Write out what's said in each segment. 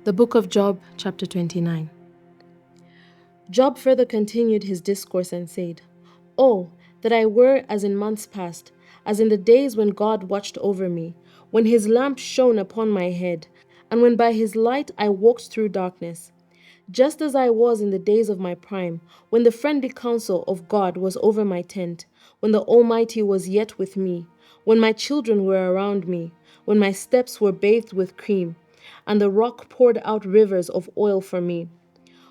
The book of Job, chapter 29. Job further continued his discourse and said, "Oh, that I were as in months past, as in the days when God watched over me, when his lamp shone upon my head, and when by his light I walked through darkness. Just as I was in the days of my prime, when the friendly counsel of God was over my tent, when the Almighty was yet with me, when my children were around me, when my steps were bathed with cream, and the rock poured out rivers of oil for me.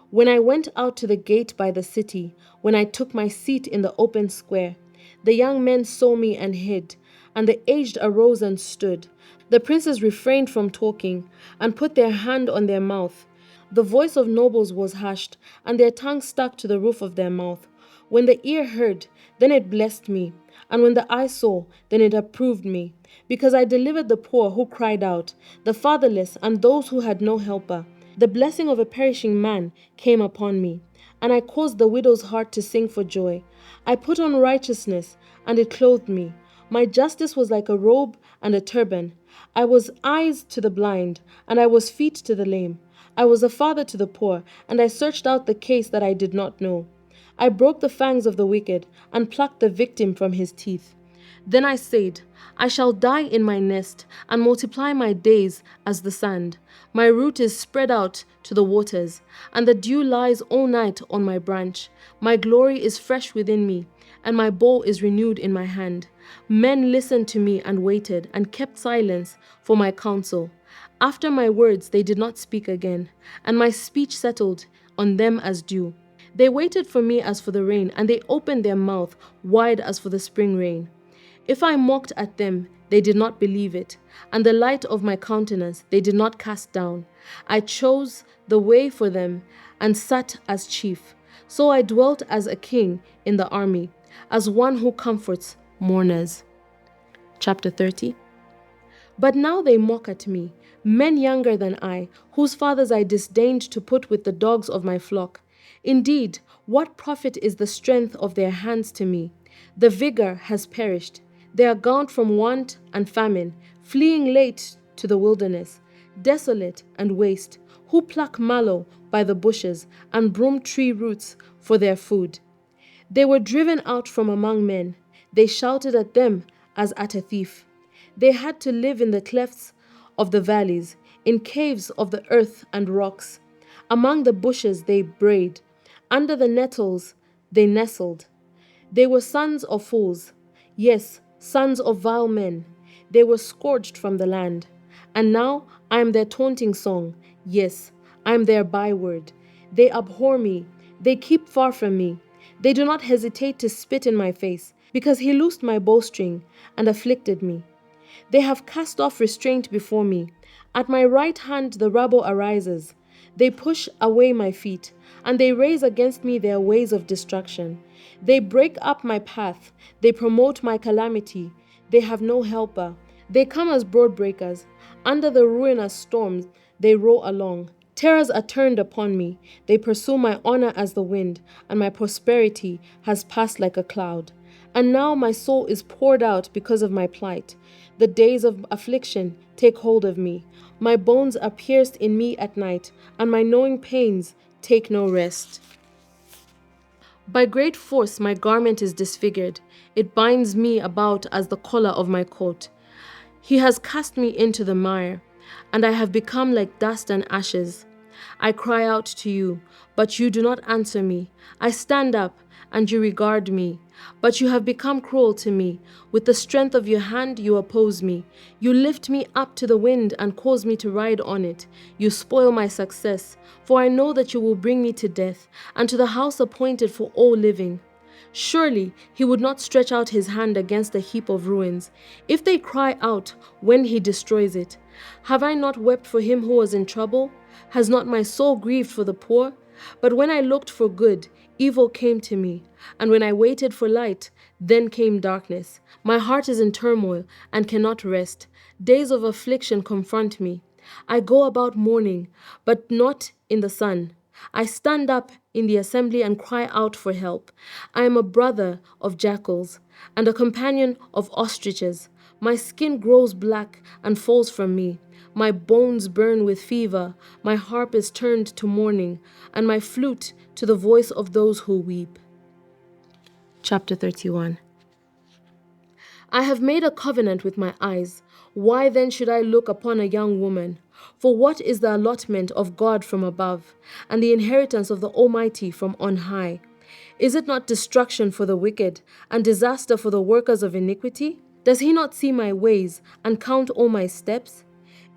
When I went out to the gate by the city, when I took my seat in the open square, the young men saw me and hid, and the aged arose and stood. The princes refrained from talking, and put their hand on their mouth. The voice of nobles was hushed, and their tongue stuck to the roof of their mouth. When the ear heard, then it blessed me, and when the eye saw, then it approved me, because I delivered the poor who cried out, the fatherless, and those who had no helper. The blessing of a perishing man came upon me, and I caused the widow's heart to sing for joy. I put on righteousness, and it clothed me. My justice was like a robe and a turban. I was eyes to the blind, and I was feet to the lame. I was a father to the poor, and I searched out the case that I did not know. I broke the fangs of the wicked, and plucked the victim from his teeth. Then I said, I shall die in my nest, and multiply my days as the sand. My root is spread out to the waters, and the dew lies all night on my branch. My glory is fresh within me, and my bow is renewed in my hand. Men listened to me and waited, and kept silence for my counsel. After my words they did not speak again, and my speech settled on them as dew. They waited for me as for the rain, and they opened their mouth wide as for the spring rain. If I mocked at them, they did not believe it, and the light of my countenance they did not cast down. I chose the way for them, and sat as chief. So I dwelt as a king in the army, as one who comforts mourners." Chapter 30. But now they mock at me, men younger than I, whose fathers I disdained to put with the dogs of my flock. Indeed, what profit is the strength of their hands to me? The vigor has perished. They are gaunt from want and famine, fleeing late to the wilderness, desolate and waste, who pluck mallow by the bushes and broom tree roots for their food. They were driven out from among men. They shouted at them as at a thief. They had to live in the clefts of the valleys, in caves of the earth and rocks. Among the bushes they brayed, under the nettles they nestled. They were sons of fools, yes, sons of vile men. They were scourged from the land. And now I am their taunting song, yes, I am their byword. They abhor me, they keep far from me. They do not hesitate to spit in my face, because he loosed my bowstring and afflicted me. They have cast off restraint before me. At my right hand the rabble arises. They push away my feet, and they raise against me their ways of destruction. They break up my path. They promote my calamity. They have no helper. They come as broad breakers. Under the ruinous storms they roll along. Terrors are turned upon me. They pursue my honor as the wind, and my prosperity has passed like a cloud. And now my soul is poured out because of my plight. The days of affliction take hold of me. My bones are pierced in me at night, and my gnawing pains take no rest. By great force my garment is disfigured. It binds me about as the collar of my coat. He has cast me into the mire, and I have become like dust and ashes. I cry out to you, but you do not answer me. I stand up, and you regard me. But you have become cruel to me. With the strength of your hand you oppose me. You lift me up to the wind and cause me to ride on it. You spoil my success, for I know that you will bring me to death, and to the house appointed for all living. Surely he would not stretch out his hand against a heap of ruins, if they cry out when he destroys it. Have I not wept for him who was in trouble? Has not my soul grieved for the poor? But when I looked for good, evil came to me, and when I waited for light, then came darkness. My heart is in turmoil and cannot rest. Days of affliction confront me. I go about mourning, but not in the sun. I stand up in the assembly and cry out for help. I am a brother of jackals and a companion of ostriches. My skin grows black and falls from me. My bones burn with fever, my harp is turned to mourning, and my flute to the voice of those who weep. Chapter 31. I have made a covenant with my eyes. Why then should I look upon a young woman? For what is the allotment of God from above, and the inheritance of the Almighty from on high? Is it not destruction for the wicked, and disaster for the workers of iniquity? Does he not see my ways, and count all my steps?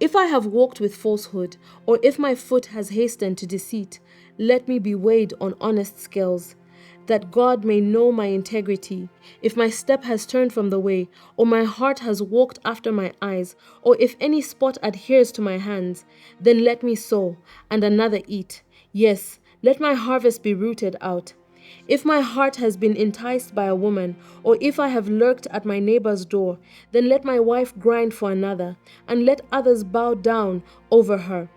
If I have walked with falsehood, or if my foot has hastened to deceit, let me be weighed on honest scales, that God may know my integrity. If my step has turned from the way, or my heart has walked after my eyes, or if any spot adheres to my hands, then let me sow, and another eat. Yes, let my harvest be rooted out. If my heart has been enticed by a woman, or if I have lurked at my neighbor's door, then let my wife grind for another, and let others bow down over her.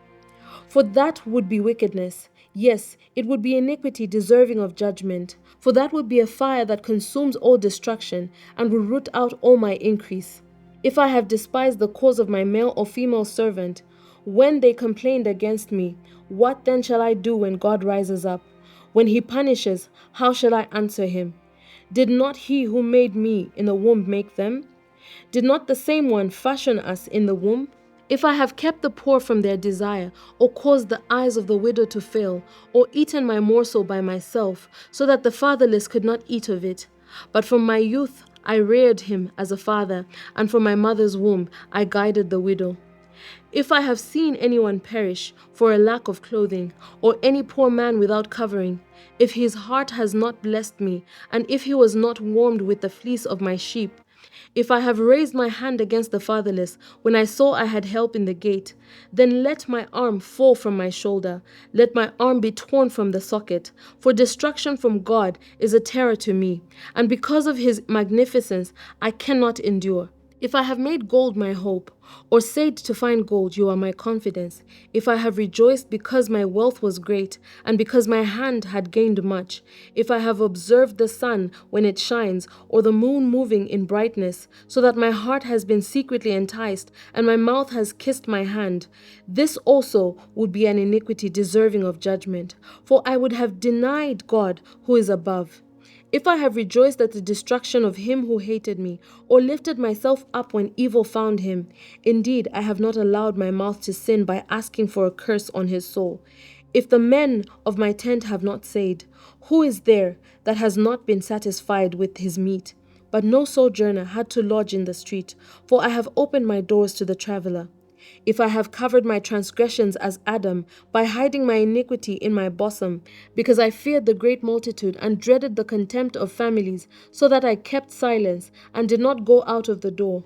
For that would be wickedness. Yes, it would be iniquity deserving of judgment. For that would be a fire that consumes all destruction, and would root out all my increase. If I have despised the cause of my male or female servant, when they complained against me, what then shall I do when God rises up? When he punishes, how shall I answer him? Did not he who made me in the womb make them? Did not the same one fashion us in the womb? If I have kept the poor from their desire, or caused the eyes of the widow to fail, or eaten my morsel by myself, so that the fatherless could not eat of it, but from my youth I reared him as a father, and from my mother's womb I guided the widow. If I have seen anyone perish for a lack of clothing, or any poor man without covering, if his heart has not blessed me, and if he was not warmed with the fleece of my sheep, if I have raised my hand against the fatherless, when I saw I had help in the gate, then let my arm fall from my shoulder, let my arm be torn from the socket, for destruction from God is a terror to me, and because of his magnificence I cannot endure. If I have made gold my hope, or said to find gold, you are my confidence. If I have rejoiced because my wealth was great, and because my hand had gained much. If I have observed the sun when it shines, or the moon moving in brightness, so that my heart has been secretly enticed, and my mouth has kissed my hand. This also would be an iniquity deserving of judgment, for I would have denied God who is above. If I have rejoiced at the destruction of him who hated me, or lifted myself up when evil found him, indeed I have not allowed my mouth to sin by asking for a curse on his soul. If the men of my tent have not said, who is there that has not been satisfied with his meat? But no sojourner had to lodge in the street, for I have opened my doors to the traveler. If I have covered my transgressions as Adam, by hiding my iniquity in my bosom, because I feared the great multitude and dreaded the contempt of families, so that I kept silence and did not go out of the door.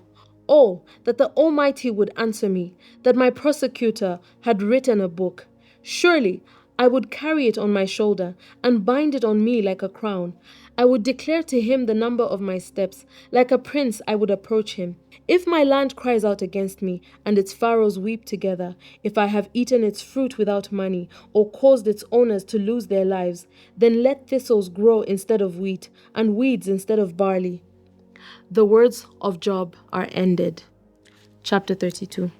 Oh, that the Almighty would answer me, that my prosecutor had written a book. Surely I would carry it on my shoulder and bind it on me like a crown. I would declare to him the number of my steps. Like a prince I would approach him. If my land cries out against me, and its furrows weep together, if I have eaten its fruit without money, or caused its owners to lose their lives, then let thistles grow instead of wheat, and weeds instead of barley. The words of Job are ended. Chapter 32.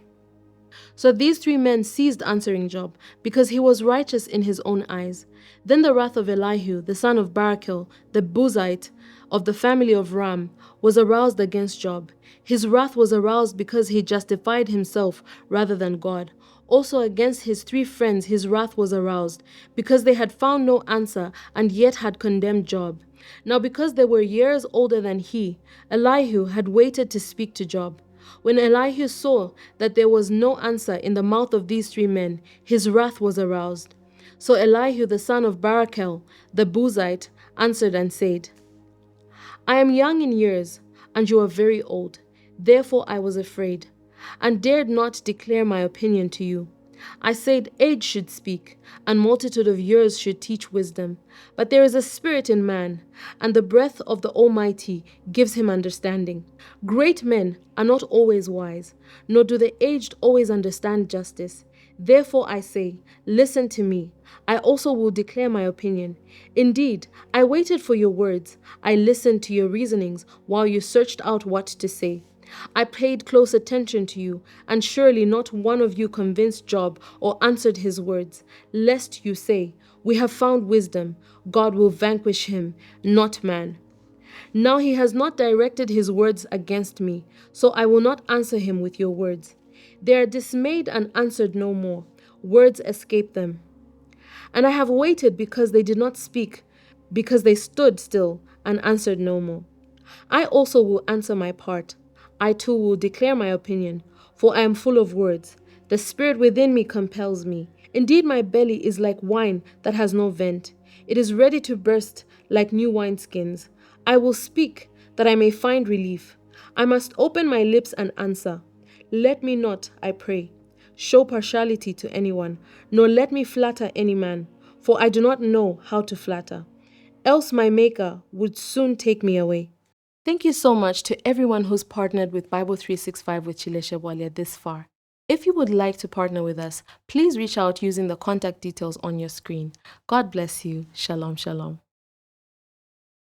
So these three men ceased answering Job, because he was righteous in his own eyes. Then the wrath of Elihu, the son of Barachel, the Buzite, of the family of Ram, was aroused against Job. His wrath was aroused because he justified himself rather than God. Also against his three friends his wrath was aroused, because they had found no answer and yet had condemned Job. Now because they were years older than he, Elihu had waited to speak to Job. When Elihu saw that there was no answer in the mouth of these three men, his wrath was aroused. So Elihu the son of Barachel, the Buzite, answered and said, I am young in years, and you are very old. Therefore I was afraid, and dared not declare my opinion to you. I said, age should speak, and multitude of years should teach wisdom. But there is a spirit in man, and the breath of the Almighty gives him understanding. Great men are not always wise, nor do the aged always understand justice. Therefore I say, listen to me. I also will declare my opinion. Indeed, I waited for your words. I listened to your reasonings while you searched out what to say. I paid close attention to you, and surely not one of you convinced Job or answered his words, lest you say, 'We have found wisdom. God will vanquish him, not man.' Now he has not directed his words against me, so I will not answer him with your words. They are dismayed and answered no more. Words escape them. And I have waited because they did not speak, because they stood still and answered no more. I also will answer my part. I too will declare my opinion, for I am full of words. The spirit within me compels me. Indeed, my belly is like wine that has no vent. It is ready to burst like new wineskins. I will speak that I may find relief. I must open my lips and answer. Let me not, I pray, show partiality to anyone, nor let me flatter any man, for I do not know how to flatter. Else my Maker would soon take me away. Thank you so much to everyone who's partnered with Bible 365 with Chileshe Bwalya this far. If you would like to partner with us, please reach out using the contact details on your screen. God bless you. Shalom, shalom.